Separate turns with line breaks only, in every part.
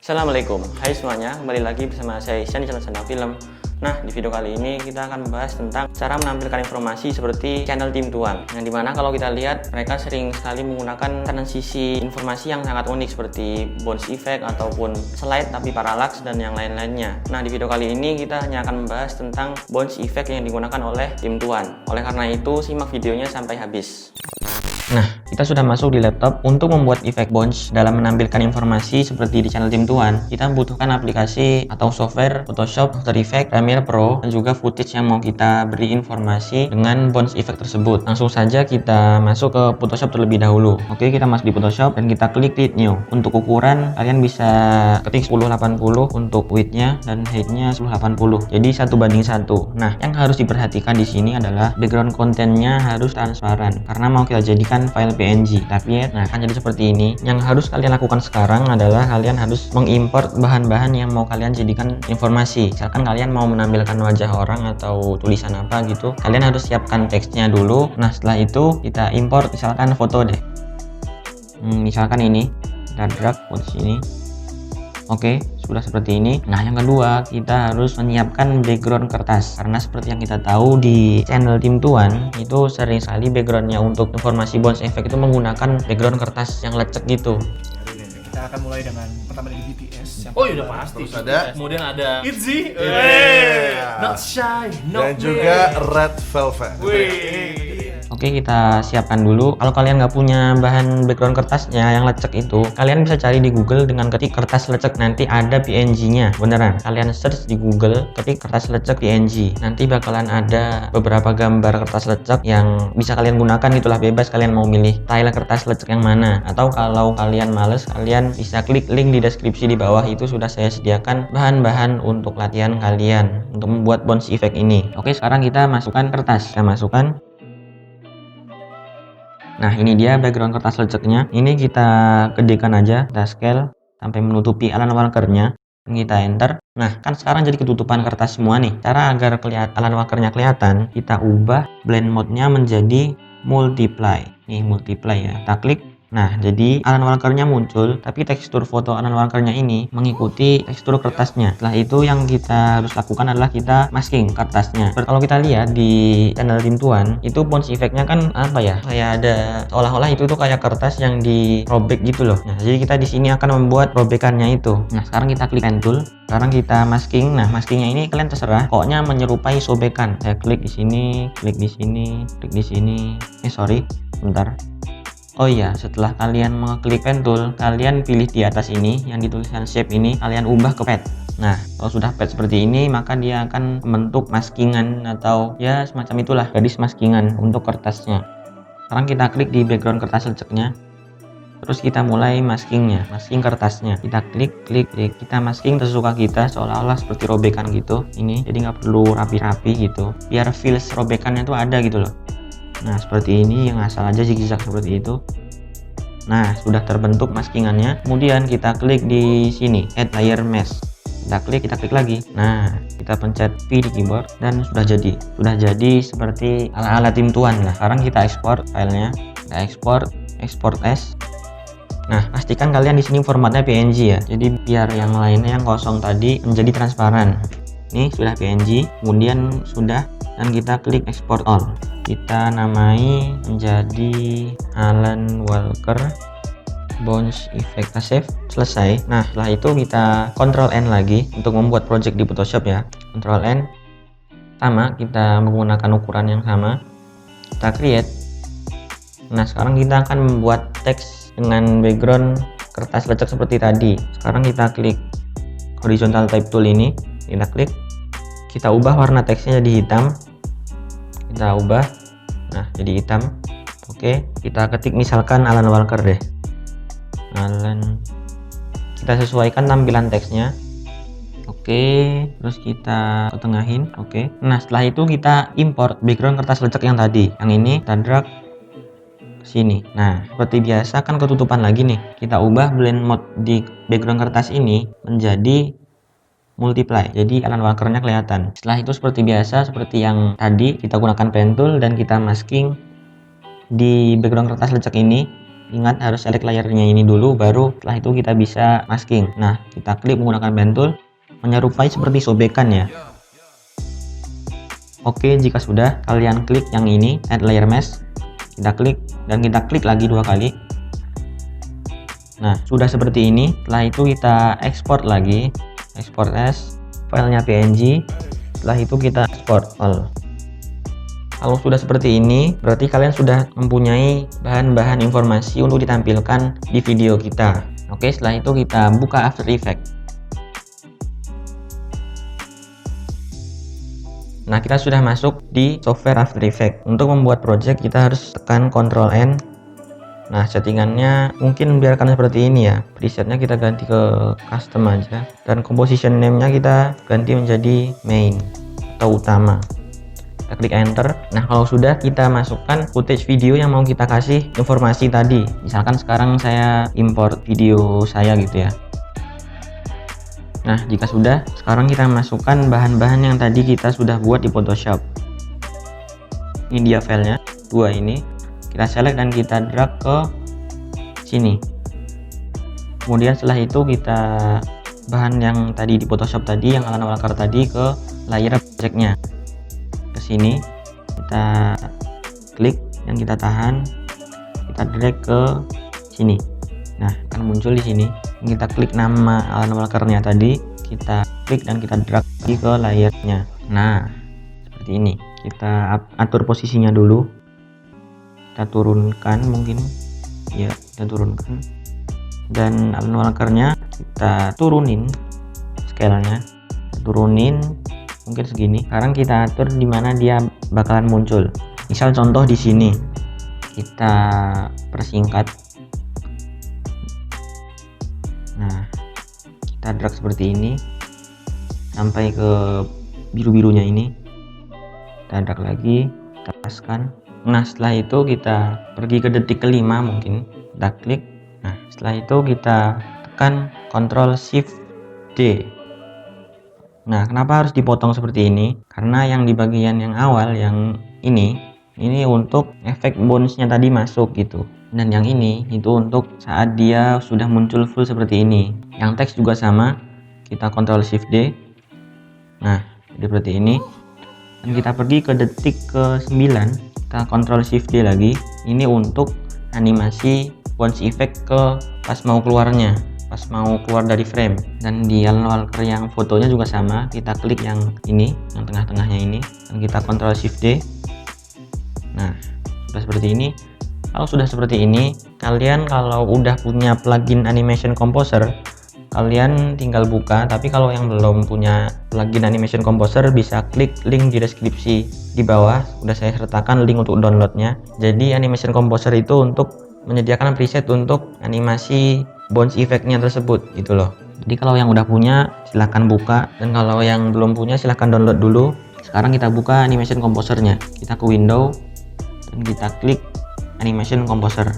Assalamualaikum, hai semuanya, kembali lagi bersama saya Isyan di channel Sandang Film. Nah, di video kali ini kita akan membahas tentang cara menampilkan informasi seperti channel Tim Tuan. Yang dimana kalau kita lihat, mereka sering sekali menggunakan transisi informasi yang sangat unik seperti bounce effect ataupun slide tapi parallax dan yang lain-lainnya. Nah, di video kali ini kita hanya akan membahas tentang bounce effect yang digunakan oleh Tim Tuan. Oleh karena itu, simak videonya sampai habis. Nah, kita sudah masuk di laptop. Untuk membuat efek bounce dalam menampilkan informasi seperti di channel Tim Tuan, kita membutuhkan aplikasi atau software Photoshop, After Effects, Premiere Pro, dan juga footage yang mau kita beri informasi dengan bounce effect tersebut. Langsung saja kita masuk ke Photoshop terlebih dahulu. Oke, kita masuk di Photoshop dan kita klik Create New. Untuk ukuran, kalian bisa ketik 1080 untuk width-nya dan height-nya 1080. Jadi 1:1. Nah, yang harus diperhatikan di sini adalah background kontennya harus transparan karena mau kita jadikan file PNG. Tapi nah, kan jadi seperti ini. Yang harus kalian lakukan sekarang adalah kalian harus mengimport bahan-bahan yang mau kalian jadikan informasi. Misalkan kalian mau menampilkan wajah orang atau tulisan apa gitu, kalian harus siapkan teksnya dulu. Nah, setelah itu kita import misalkan foto deh. Misalkan ini, kita drag ke sini. Oke, sudah seperti ini. Nah, yang kedua, kita harus menyiapkan background kertas. Karena seperti yang kita tahu di channel Tim Tuan, itu sering sekali backgroundnya untuk informasi bounce effect itu menggunakan background kertas yang lecek gitu.
Kita akan mulai dengan pertama dari BTS.
Oh iya udah pasti.
Terus ada
Kemudian ada
ITZY,
Not Shy,
dan juga Red Velvet.
Oke, kita siapkan dulu. Kalau kalian nggak punya bahan background kertasnya yang lecek itu, kalian bisa cari di Google dengan ketik kertas lecek, nanti ada PNG-nya. Beneran, kalian search di Google, ketik kertas lecek PNG. Nanti bakalan ada beberapa gambar kertas lecek yang bisa kalian gunakan, itulah bebas kalian mau milih style kertas lecek yang mana. Atau kalau kalian males, kalian bisa klik link di deskripsi di bawah, itu sudah saya sediakan bahan-bahan untuk latihan kalian untuk membuat bounce effect ini. Oke, sekarang kita masukkan kertas. Kita masukkan. Nah, ini dia background kertas leceknya. Ini kita gedekan aja, kita scale sampai menutupi Alan Walker-nya. Kita enter. Nah, kan sekarang jadi ketutupan kertas semua nih. Cara agar Alan Walker-nya kelihatan, kita ubah blend mode-nya menjadi multiply. Nih, multiply ya. Kita klik. Nah, jadi Alan Walker-nya muncul, tapi tekstur foto Alan Walker-nya ini mengikuti tekstur kertasnya. Setelah itu yang kita harus lakukan adalah kita masking kertasnya. Kalau kita lihat di channel Tim Tuan, itu bounce effect-nya kan apa ya? Kayak ada seolah-olah itu tuh kayak kertas yang dirobek gitu loh. Nah, jadi kita di sini akan membuat robekannya itu. Nah, sekarang kita klik pen tool. Sekarang kita masking. Nah, maskingnya ini kalian terserah. Pokoknya menyerupai sobekan. Saya klik di sini, klik di sini, klik di sini. Bentar. Oh iya, setelah kalian mengklik pen tool, kalian pilih di atas ini yang dituliskan shape ini, kalian ubah ke pad. Nah, kalau sudah pad seperti ini, maka dia akan membentuk maskingan atau ya semacam itulah, garis maskingan untuk kertasnya. Sekarang kita klik di background kertas leceknya. Terus kita mulai maskingnya, masking kertasnya. Kita klik, kita masking tersuka kita seolah-olah seperti robekan gitu. Ini, jadi nggak perlu rapi-rapi gitu. Biar feels robekannya tuh ada gitu loh. Nah, seperti ini, yang asal aja zigzag seperti itu. Nah, sudah terbentuk maskingannya. Kemudian kita klik di sini, add layer mesh. Kita klik lagi. Nah, kita pencet V di keyboard dan sudah jadi. Sudah jadi seperti ala-ala Tim Tuan lah. Sekarang kita ekspor filenya. Kita export as. Nah, pastikan kalian di sini formatnya PNG ya. Jadi biar yang lainnya yang kosong tadi menjadi transparan. Ini sudah PNG, kemudian sudah, dan kita klik export all. Kita namai menjadi Alan Walker bounce effect. Kita save, selesai. Nah, setelah itu kita Ctrl N lagi untuk membuat project di Photoshop ya. Ctrl N, sama, kita menggunakan ukuran yang sama. Kita create. Nah, sekarang kita akan membuat teks dengan background kertas lecek seperti tadi. Sekarang kita klik horizontal type tool ini, kita klik, kita ubah warna teksnya jadi hitam. Kita ubah, nah jadi hitam. Oke, kita ketik misalkan Alan Walker deh. Kita sesuaikan tampilan teksnya. Oke, terus kita ketengahin. Oke, nah setelah itu kita import background kertas lecek yang tadi. Yang ini kita drag ke sini. Nah, seperti biasa kan ketutupan lagi nih. Kita ubah blend mode di background kertas ini menjadi multiply, jadi Alan Walker-nya kelihatan. Setelah itu seperti biasa, seperti yang tadi, kita gunakan pen tool dan kita masking di background kertas lecek ini. Ingat harus select layernya ini dulu, baru setelah itu kita bisa masking. Nah, kita klik menggunakan pen tool, menyerupai seperti sobekan ya. Oke, jika sudah, kalian klik yang ini, add layer mask. Kita klik dan kita klik lagi 2 kali. Nah, sudah seperti ini. Setelah itu kita ekspor lagi, export as, filenya PNG. Setelah itu kita export all. Kalau sudah seperti ini, berarti kalian sudah mempunyai bahan-bahan informasi untuk ditampilkan di video kita. Oke, setelah itu kita buka After Effects. Nah, kita sudah masuk di software After Effects. Untuk membuat project, kita harus tekan Ctrl N. Nah, settingannya mungkin biarkan seperti ini ya. Presetnya kita ganti ke custom aja, dan composition name-nya kita ganti menjadi main atau utama. Kita klik enter. Nah, kalau sudah, kita masukkan footage video yang mau kita kasih informasi tadi. Misalkan sekarang saya import video saya gitu ya. Nah, jika sudah, sekarang kita masukkan bahan-bahan yang tadi kita sudah buat di Photoshop. Ini dia filenya, 2 ini. Kita select dan kita drag ke sini. Kemudian setelah itu kita bahan yang tadi di Photoshop tadi, yang Alan Walker tadi, ke layer projectnya. Ke sini, kita klik dan kita tahan. Kita drag ke sini. Nah, akan muncul di sini. Kita klik nama Alan Walker-nya tadi, kita klik dan kita drag lagi ke layernya. Nah, seperti ini. Kita atur posisinya dulu. Kita turunkan mungkin. Ya, kita turunkan. Dan Alan Walker-nya kita turunin scale-nya. Turunin mungkin segini. Sekarang kita atur di mana dia bakalan muncul. Misal contoh di sini. Kita persingkat. Nah, kita drag seperti ini sampai ke biru-birunya ini. Kita drag lagi, kita paskan. Nah, setelah itu kita pergi ke detik kelima mungkin. Kita klik. Nah, setelah itu kita tekan Ctrl Shift D. Nah, kenapa harus dipotong seperti ini? Karena yang di bagian yang awal, yang ini untuk efek bounce-nya tadi masuk gitu. Dan yang ini itu untuk saat dia sudah muncul full seperti ini. Yang teks juga sama, kita Ctrl Shift D. Nah, seperti ini. Dan kita pergi ke detik ke 9, kita Ctrl Shift D lagi. Ini untuk animasi bounce effect ke pas mau keluarnya, pas mau keluar dari frame. Dan di Alan Walker yang fotonya juga sama, kita klik yang ini, yang tengah-tengahnya ini, dan kita Ctrl Shift D. Nah, sudah seperti ini. Kalau sudah seperti ini, kalian kalau udah punya plugin Animation Composer, kalian tinggal buka. Tapi kalau yang belum punya plugin Animation Composer, bisa klik link di deskripsi di bawah. Udah saya sertakan link untuk downloadnya. Jadi Animation Composer itu untuk menyediakan preset untuk animasi bounce effect-nya tersebut gitu loh. Jadi kalau yang udah punya silahkan buka, dan kalau yang belum punya silahkan download dulu. Sekarang kita buka Animation Composer-nya. Kita ke Window dan kita klik Animation Composer.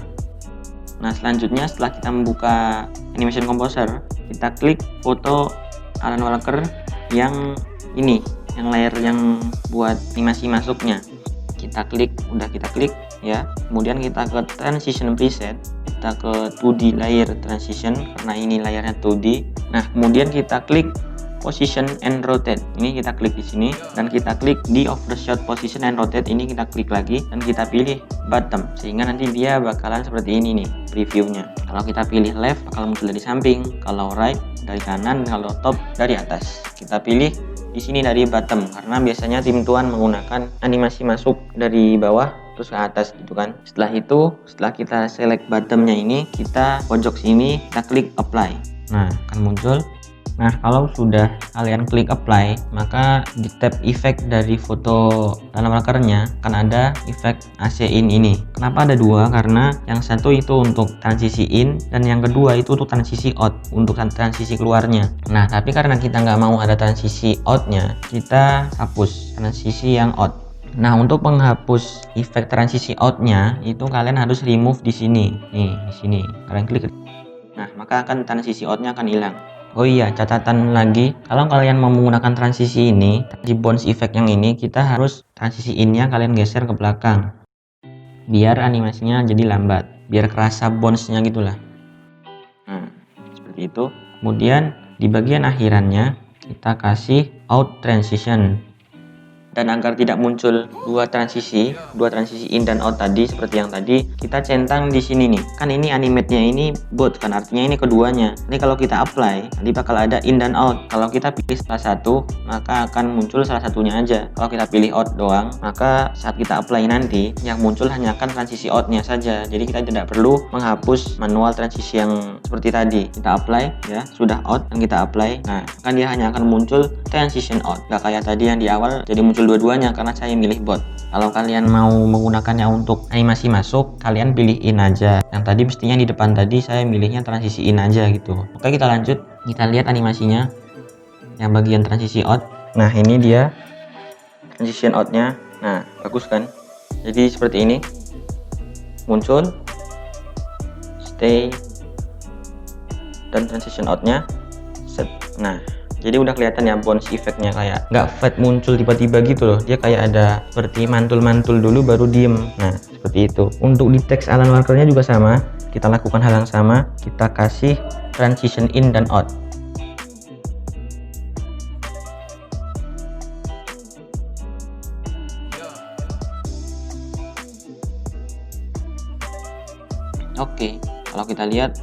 Nah, selanjutnya setelah kita membuka Animation Composer, kita klik foto Alan Walker yang ini, yang layer yang buat animasi masuknya. Kita klik, udah kita klik ya. Kemudian kita ke Transition Preset, kita ke 2D Layer Transition karena ini layarnya 2D. Nah, kemudian kita klik Position and Rotate. Ini kita klik di sini dan kita klik di Overshot Position and Rotate. Ini kita klik lagi dan kita pilih Bottom, sehingga nanti dia bakalan seperti ini nih previewnya. Kalau kita pilih Left bakal muncul dari samping, kalau Right dari kanan, kalau Top dari atas. Kita pilih di sini dari Bottom karena biasanya tim tuan menggunakan animasi masuk dari bawah terus ke atas gitu kan. Setelah itu, setelah kita select bottomnya ini, kita pojok sini, kita klik Apply. Nah, akan muncul. Nah, kalau sudah kalian klik apply, maka di tab efek dari foto Alan Walker-nya akan ada efek AC in ini. Kenapa ada dua? Karena yang satu itu untuk transisi in, dan yang kedua itu untuk transisi out, untuk transisi keluarnya. Nah, tapi karena kita nggak mau ada transisi out-nya, kita hapus transisi yang out. Nah, untuk menghapus efek transisi out-nya itu kalian harus remove di sini. Nih, di sini. Kalian klik. Nah, maka akan transisi out-nya akan hilang. Oh iya, catatan lagi, kalau kalian mau menggunakan transisi ini, di bounce effect yang ini, kita harus transisi in-nya kalian geser ke belakang biar animasinya jadi lambat. biar kerasa bounce-nya gitulah. Nah, seperti itu. Kemudian di bagian akhirannya kita kasih out transition. Dan agar tidak muncul dua transisi in dan out tadi seperti yang tadi, kita centang di sini nih. Kan ini animate-nya ini both kan, artinya ini keduanya. Nanti kalau kita apply, nanti bakal ada in dan out. Kalau kita pilih salah satu, maka akan muncul salah satunya aja. Kalau kita pilih out doang, maka saat kita apply nanti, yang muncul hanya akan transisi out-nya saja. Jadi kita tidak perlu menghapus manual transisi yang seperti tadi. Kita apply ya, sudah out dan kita apply. Nah, kan dia hanya akan muncul transition out. Gak kayak tadi yang di awal jadi muncul dua-duanya karena saya milih bot. Kalau kalian mau menggunakannya untuk animasi masuk, kalian pilih in aja. Yang tadi mestinya di depan tadi saya milihnya transisi in aja gitu. Oke, kita lanjut. Kita lihat animasinya yang bagian transisi out. Nah, ini dia transition out-nya. Nah, bagus kan? Jadi seperti ini. Muncul, stay, dan transition out-nya set. Nah, jadi udah kelihatan ya bounce effect-nya, kayak nggak fade muncul tiba-tiba gitu loh. Dia kayak ada seperti mantul-mantul dulu baru diem. Nah, seperti itu. Untuk di teks Alan Walker-nya juga sama. Kita lakukan hal yang sama. Kita kasih transition in dan out. Oke, kalau kita lihat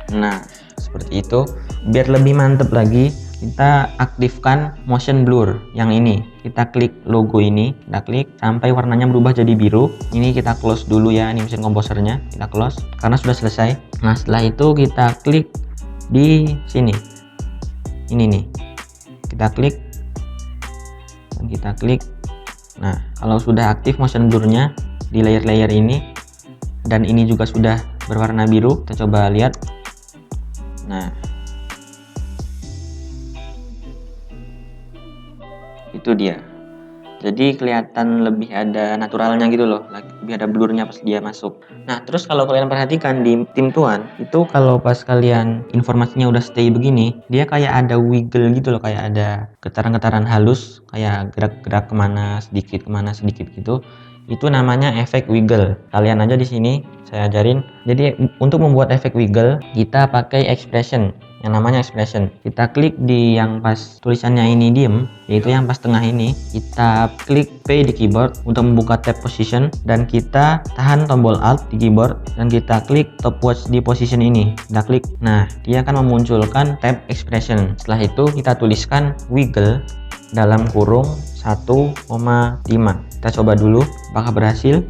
nah, seperti itu. Biar lebih mantep lagi, kita aktifkan motion blur yang ini. Kita klik logo ini, kita klik sampai warnanya berubah jadi biru. Ini kita close dulu ya animation composernya, kita close karena sudah selesai. Nah, setelah itu kita klik di sini. Ini nih. Kita klik dan kita klik. Nah, kalau sudah aktif motion blurnya di layer-layer ini dan ini juga sudah berwarna biru, kita coba lihat. Nah, itu dia. Jadi kelihatan lebih ada naturalnya gitu loh, lebih ada blurnya pas dia masuk. Nah, terus kalau kalian perhatikan di tim Tuan, itu kalau pas kalian informasinya udah stay begini, dia kayak ada wiggle gitu loh, kayak ada getaran-getaran halus, kayak gerak-gerak kemana sedikit gitu. Itu namanya efek wiggle. Kalian aja di sini saya ajarin. Jadi untuk membuat efek wiggle kita pakai expression, yang namanya expression. Kita klik di yang pas tulisannya ini diem, yaitu yang pas tengah ini. Kita klik P di keyboard untuk membuka tab position dan kita tahan tombol Alt di keyboard dan kita klik top watch di position ini. Kita klik. Nah, dia akan memunculkan tab expression. Setelah itu kita tuliskan wiggle dalam kurung 1,5. Kita coba dulu apakah berhasil.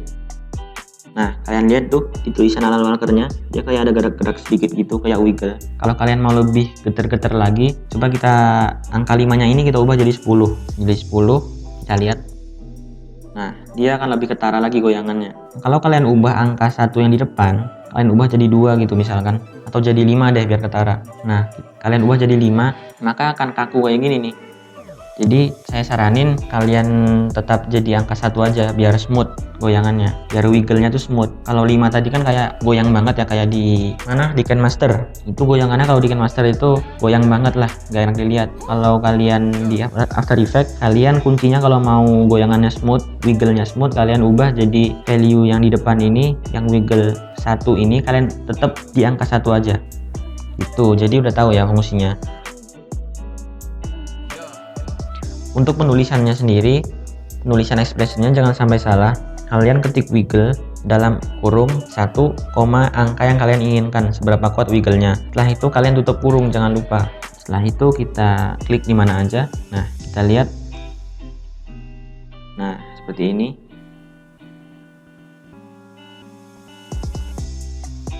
Nah, kalian lihat tuh di tulisan Alan Walker-nya, dia kayak ada gerak-gerak sedikit gitu, kayak wiggle. Kalau kalian mau lebih geter-geter lagi, coba kita angka 5-nya ini kita ubah jadi 10. Jadi 10, kita lihat. Nah, dia akan lebih ketara lagi goyangannya. Kalau kalian ubah angka 1 yang di depan, kalian ubah jadi 2 gitu misalkan, atau jadi 5 deh biar ketara. Nah, kalian ubah jadi 5, maka akan kaku kayak gini nih. Jadi saya saranin kalian tetap jadi angka 1 aja biar smooth goyangannya, biar wiggle-nya tuh smooth. Kalau 5 tadi kan kayak goyang banget ya, kayak di mana, di KineMaster. Itu goyangannya kalau di KineMaster itu goyang banget lah, gak enak dilihat. Kalau kalian di After Effects, kalian kuncinya kalau mau goyangannya smooth, wiggle-nya smooth, kalian ubah jadi value yang di depan ini, yang wiggle 1 ini kalian tetap di angka 1 aja. Itu jadi udah tahu ya fungsinya. Untuk penulisannya sendiri, penulisan expressionnya jangan sampai salah. Kalian ketik wiggle dalam kurung 1, angka yang kalian inginkan, seberapa kuat wiggle-nya. Setelah itu kalian tutup kurung, jangan lupa. Setelah itu kita klik di mana aja. Nah, kita lihat. Nah, seperti ini.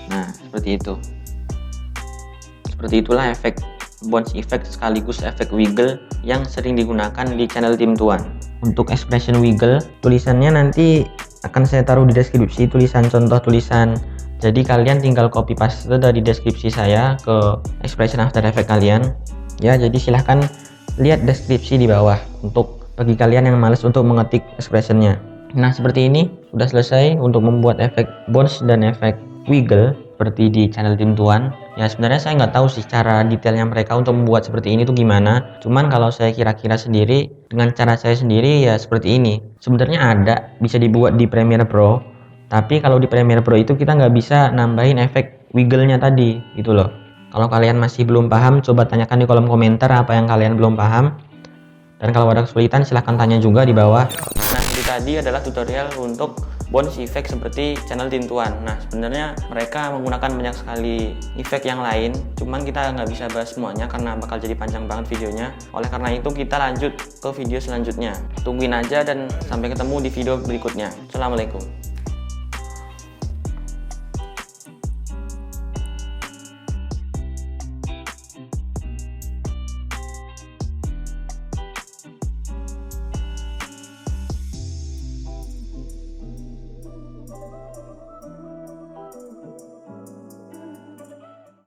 Nah, seperti itu. Seperti itulah efek bounce effect sekaligus efek wiggle yang sering digunakan di channel Tim Tuan. Untuk expression wiggle, tulisannya nanti akan saya taruh di deskripsi, tulisan contoh tulisan. Jadi kalian tinggal copy paste dari deskripsi saya ke expression After Effects kalian. Ya, jadi silahkan lihat deskripsi di bawah untuk bagi kalian yang males untuk mengetik expressionnya. Nah, seperti ini sudah selesai untuk membuat efek bounce dan efek wiggle seperti di channel Tim Tuan. Ya sebenarnya saya nggak tahu sih cara detailnya mereka untuk membuat seperti ini tuh gimana. Cuman kalau saya kira-kira sendiri dengan cara saya sendiri ya seperti ini. Sebenarnya ada bisa dibuat di Premiere Pro. Tapi kalau di Premiere Pro itu kita nggak bisa nambahin efek wiggle-nya tadi gitu loh. Kalau kalian masih belum paham, coba tanyakan di kolom komentar apa yang kalian belum paham. Dan kalau ada kesulitan silahkan tanya juga di bawah. Nah itu tadi adalah tutorial untuk bounce effect seperti channel Tintuan. Nah sebenarnya mereka menggunakan banyak sekali efek yang lain, cuman kita nggak bisa bahas semuanya karena bakal jadi panjang banget videonya. Oleh karena itu kita lanjut ke video selanjutnya. Tungguin aja dan sampai ketemu di video berikutnya. Assalamualaikum.